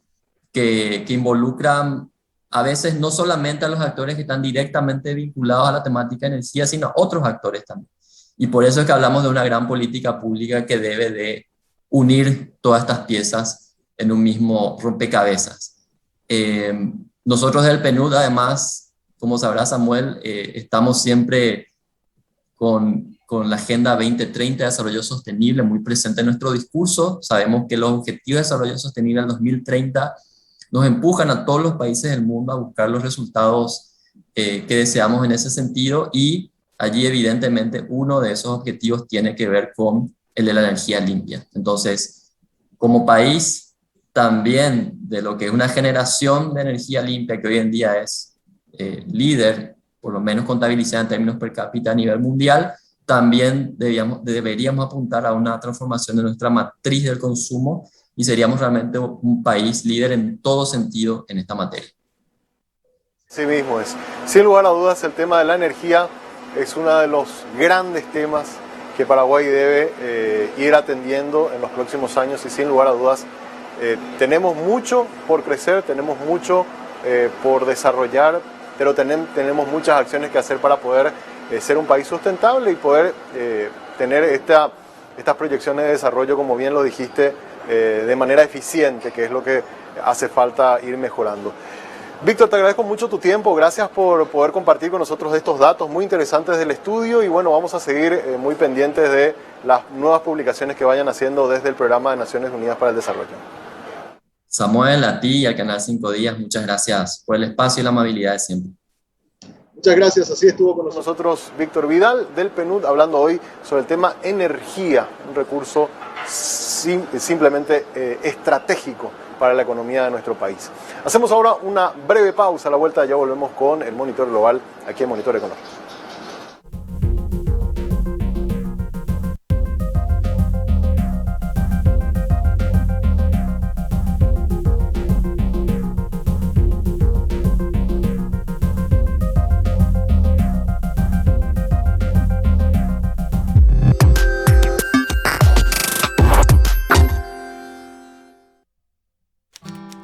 que involucran a veces no solamente a los actores que están directamente vinculados a la temática de energía, sino a otros actores también. Y por eso es que hablamos de una gran política pública que debe de unir todas estas piezas en un mismo rompecabezas. Nosotros del PNUD, además, como sabrá Samuel, estamos siempre con la Agenda 2030 de Desarrollo Sostenible muy presente en nuestro discurso. Sabemos que los Objetivos de Desarrollo Sostenible al 2030 nos empujan a todos los países del mundo a buscar los resultados que deseamos en ese sentido, y allí evidentemente uno de esos objetivos tiene que ver con el de la energía limpia. Entonces, como país, también de lo que es una generación de energía limpia que hoy en día es líder, por lo menos contabilizada en términos per cápita a nivel mundial, también deberíamos apuntar a una transformación de nuestra matriz del consumo y seríamos realmente un país líder en todo sentido en esta materia. Sí mismo es. Sin lugar a dudas, el tema de la energía es uno de los grandes temas que Paraguay debe ir atendiendo en los próximos años, y sin lugar a dudas tenemos mucho por crecer, tenemos mucho por desarrollar, pero tenemos muchas acciones que hacer para poder ser un país sustentable y poder tener estas proyecciones de desarrollo, como bien lo dijiste, de manera eficiente, que es lo que hace falta ir mejorando. Víctor, te agradezco mucho tu tiempo, gracias por poder compartir con nosotros estos datos muy interesantes del estudio, y bueno, vamos a seguir muy pendientes de las nuevas publicaciones que vayan haciendo desde el Programa de Naciones Unidas para el Desarrollo. Samuel, a ti y al Canal 5 Días, muchas gracias por el espacio y la amabilidad de siempre. Muchas gracias, así estuvo con nosotros Víctor Vidal del PNUD, hablando hoy sobre el tema energía, un recurso simplemente estratégico para la economía de nuestro país. Hacemos ahora una breve pausa, a la vuelta ya volvemos con el Monitor Global aquí en Monitor Económico.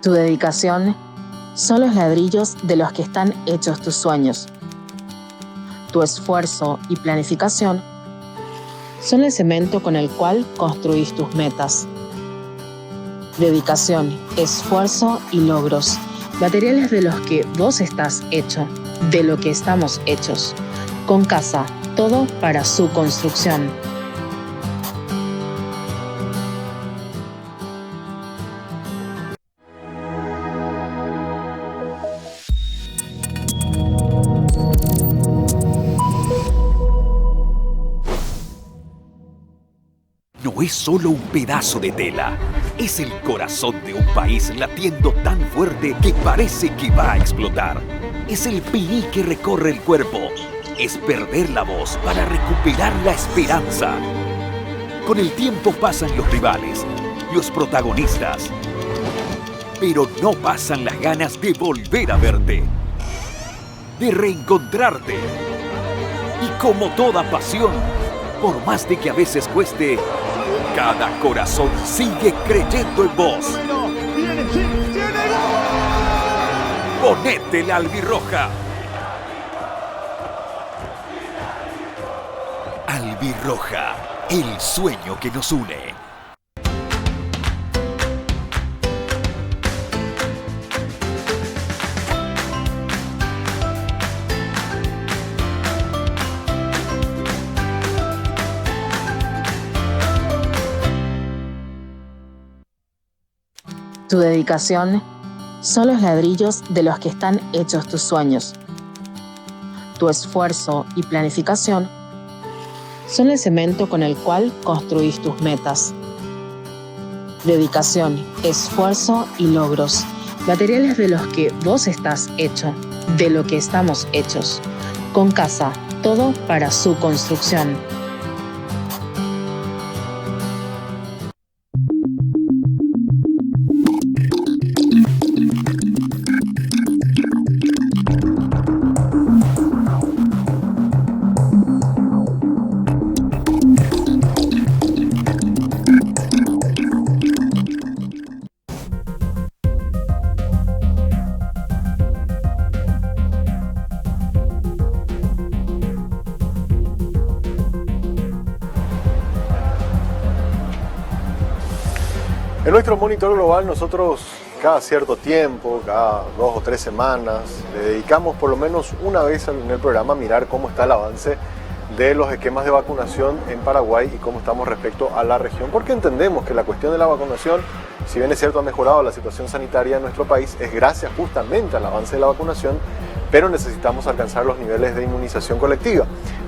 Tu dedicación son los ladrillos de los que están hechos tus sueños. Tu esfuerzo y planificación son el cemento con el cual construís tus metas. Dedicación, esfuerzo y logros, materiales de los que vos estás hecho, de lo que estamos hechos. Con Casa, todo para su construcción. No es solo un pedazo de tela, es el corazón de un país latiendo tan fuerte que parece que va a explotar. Es el piní que recorre el cuerpo, es perder la voz para recuperar la esperanza. Con el tiempo pasan los rivales, los protagonistas, pero no pasan las ganas de volver a verte, de reencontrarte. Y como toda pasión, por más de que a veces cueste, cada corazón sigue creyendo en vos. Ponete la albirroja. Albirroja, el sueño que nos une. Tu dedicación son los ladrillos de los que están hechos tus sueños. Tu esfuerzo y planificación son el cemento con el cual construís tus metas. Dedicación, esfuerzo y logros, materiales de los que vos estás hecho, de lo que estamos hechos. Con Casa, todo para su construcción. En nuestro monitor global nosotros cada cierto tiempo, cada 2 o 3 semanas, le dedicamos por lo menos una vez en el programa a mirar cómo está el avance de los esquemas de vacunación en Paraguay y cómo estamos respecto a la región, porque entendemos que la cuestión de la vacunación, si bien es cierto ha mejorado la situación sanitaria en nuestro país, es gracias justamente al avance de la vacunación, pero necesitamos alcanzar los niveles de inmunización colectiva.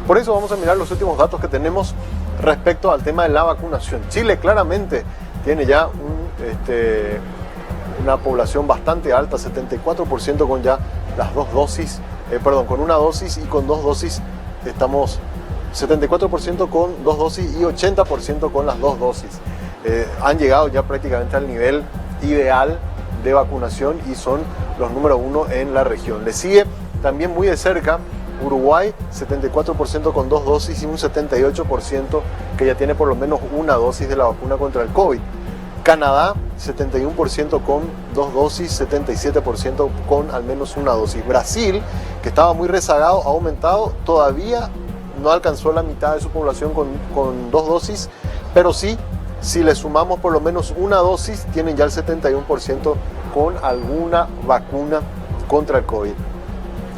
Por eso vamos a mirar los últimos datos que tenemos respecto al tema de la vacunación. Chile claramente tiene ya una población bastante alta, 74% con ya las dos dosis, con una dosis y con 2 dosis, estamos 74% con 2 dosis y 80% con las 2 dosis. Han llegado ya prácticamente al nivel ideal de vacunación y son los número 1 en la región. Le sigue también muy de cerca Uruguay, 74% con 2 dosis y un 78% que ya tiene por lo menos una dosis de la vacuna contra el COVID. Canadá, 71% con 2 dosis, 77% con al menos una dosis. Brasil, que estaba muy rezagado, ha aumentado, todavía no alcanzó la mitad de su población con 2 dosis, pero sí, si le sumamos por lo menos una dosis, tienen ya el 71% con alguna vacuna contra el COVID.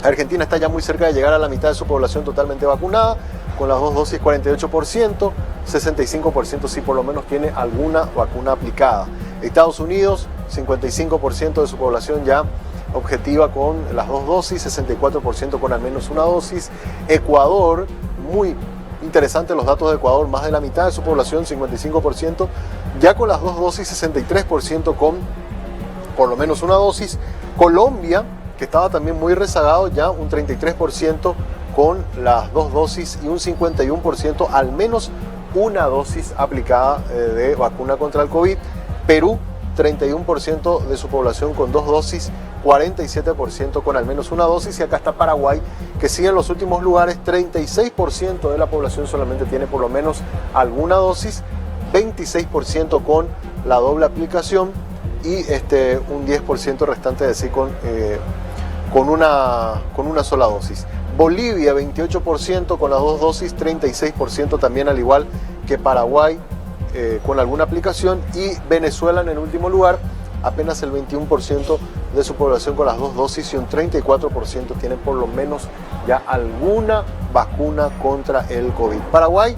Argentina está ya muy cerca de llegar a la mitad de su población totalmente vacunada, con las 2 dosis 48%, 65% sí por lo menos tiene alguna vacuna aplicada. Estados Unidos, 55% de su población ya objetiva con las 2 dosis, 64% con al menos una dosis. Ecuador, muy interesante los datos de Ecuador, más de la mitad de su población, 55%, ya con las 2 dosis, 63% con por lo menos una dosis. Colombia, que estaba también muy rezagado, ya un 33% con las 2 dosis y un 51% al menos una dosis aplicada de vacuna contra el COVID. Perú, 31% de su población con 2 dosis, 47% con al menos una dosis. Y acá está Paraguay, que sigue en los últimos lugares, 36% de la población solamente tiene por lo menos alguna dosis, 26% con la doble aplicación y un 10% restante de sí con una sola dosis. Bolivia, 28% con las 2 dosis, 36% también al igual que Paraguay con alguna aplicación, y Venezuela en el último lugar, apenas el 21% de su población con las 2 dosis y un 34% tienen por lo menos ya alguna vacuna contra el COVID. Paraguay,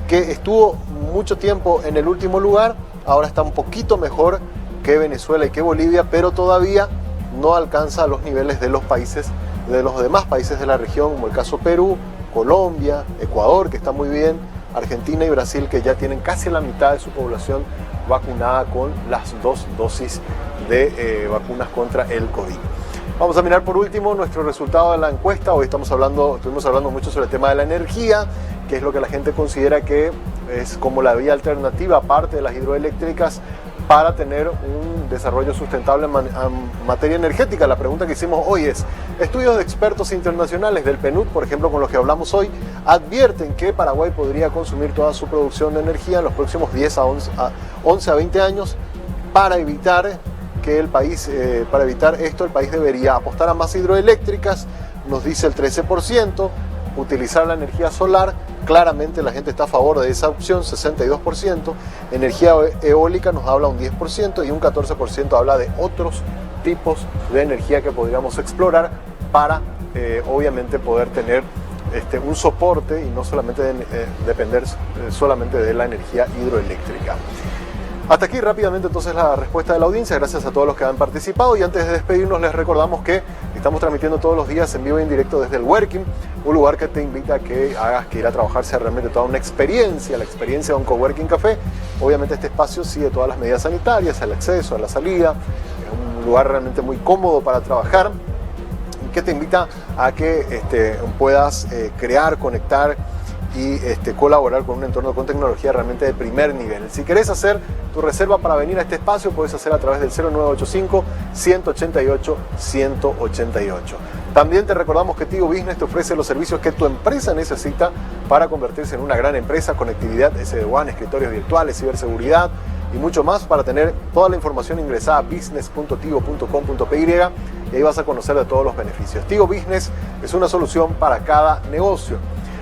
que estuvo mucho tiempo en el último lugar, ahora está un poquito mejor que Venezuela y que Bolivia, pero todavía no alcanza a los niveles de los demás países de la región, como el caso Perú, Colombia, Ecuador, que está muy bien, Argentina y Brasil, que ya tienen casi la mitad de su población vacunada con las 2 dosis de vacunas contra el COVID. Vamos a mirar por último nuestro resultado de la encuesta. Hoy estuvimos hablando mucho sobre el tema de la energía, que es lo que la gente considera que es como la vía alternativa, aparte de las hidroeléctricas, para tener un desarrollo sustentable en materia energética. La pregunta que hicimos hoy es: estudios de expertos internacionales del PNUD, por ejemplo, con los que hablamos hoy, advierten que Paraguay podría consumir toda su producción de energía en los próximos 11 a 20 años. Para evitar esto, el país debería apostar a más hidroeléctricas, nos dice el 13%, utilizar la energía solar. Claramente la gente está a favor de esa opción, 62%. Energía eólica nos habla un 10% y un 14% habla de otros tipos de energía que podríamos explorar para obviamente poder tener un soporte y no solamente depender solamente de la energía hidroeléctrica. Hasta aquí rápidamente entonces la respuesta de la audiencia. Gracias a todos los que han participado, y antes de despedirnos les recordamos que estamos transmitiendo todos los días en vivo y en directo desde el Working, un lugar que te invita a que hagas que ir a trabajar sea realmente toda una experiencia, la experiencia de un Coworking Café. Obviamente este espacio sigue todas las medidas sanitarias, el acceso, a la salida, es un lugar realmente muy cómodo para trabajar, que te invita a que puedas crear, conectar y colaborar con un entorno con tecnología realmente de primer nivel. Si querés hacer tu reserva para venir a este espacio, puedes hacer a través del 0985-188-188. También te recordamos que Tigo Business te ofrece los servicios que tu empresa necesita para convertirse en una gran empresa: conectividad SD-WAN, escritorios virtuales, ciberseguridad y mucho más. Para tener toda la información, ingresá a business.tigo.com.py y ahí vas a conocer de todos los beneficios. Tigo Business es una solución para cada negocio.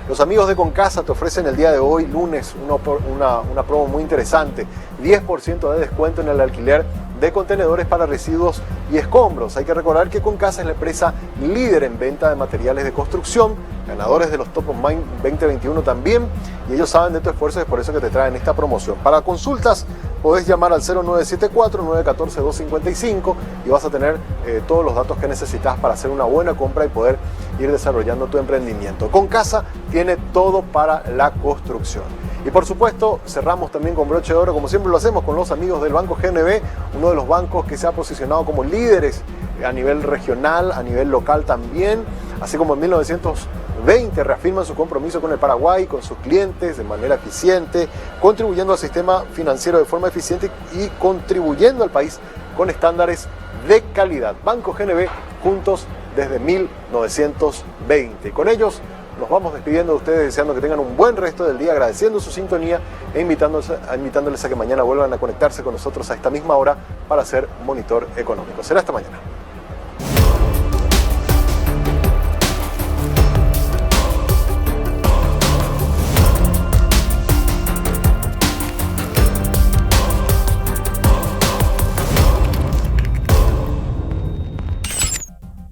Los amigos de Concasa te ofrecen el día de hoy, lunes, una promo muy interesante: 10% de descuento en el alquiler de contenedores para residuos y escombros. Hay que recordar que Concasa es la empresa líder en venta de materiales de construcción, ganadores de los Top of Mind 2021 también, y ellos saben de tu esfuerzo, es por eso que te traen esta promoción. Para consultas podés llamar al 0974-914-255 y vas a tener todos los datos que necesitas para hacer una buena compra y poder ir desarrollando tu emprendimiento. Concasa tiene todo para la construcción. Y por supuesto, cerramos también con broche de oro, como siempre lo hacemos, con los amigos del Banco GNB, uno de los bancos que se ha posicionado como líderes a nivel regional, a nivel local también, así como en 1920 reafirman su compromiso con el Paraguay, con sus clientes de manera eficiente, contribuyendo al sistema financiero de forma eficiente y contribuyendo al país con estándares de calidad. Banco GNB, juntos desde 1920. Y con ellos nos vamos despidiendo de ustedes, deseando que tengan un buen resto del día, agradeciendo su sintonía e invitándoles a que mañana vuelvan a conectarse con nosotros a esta misma hora para hacer Monitor Económico. Será hasta mañana.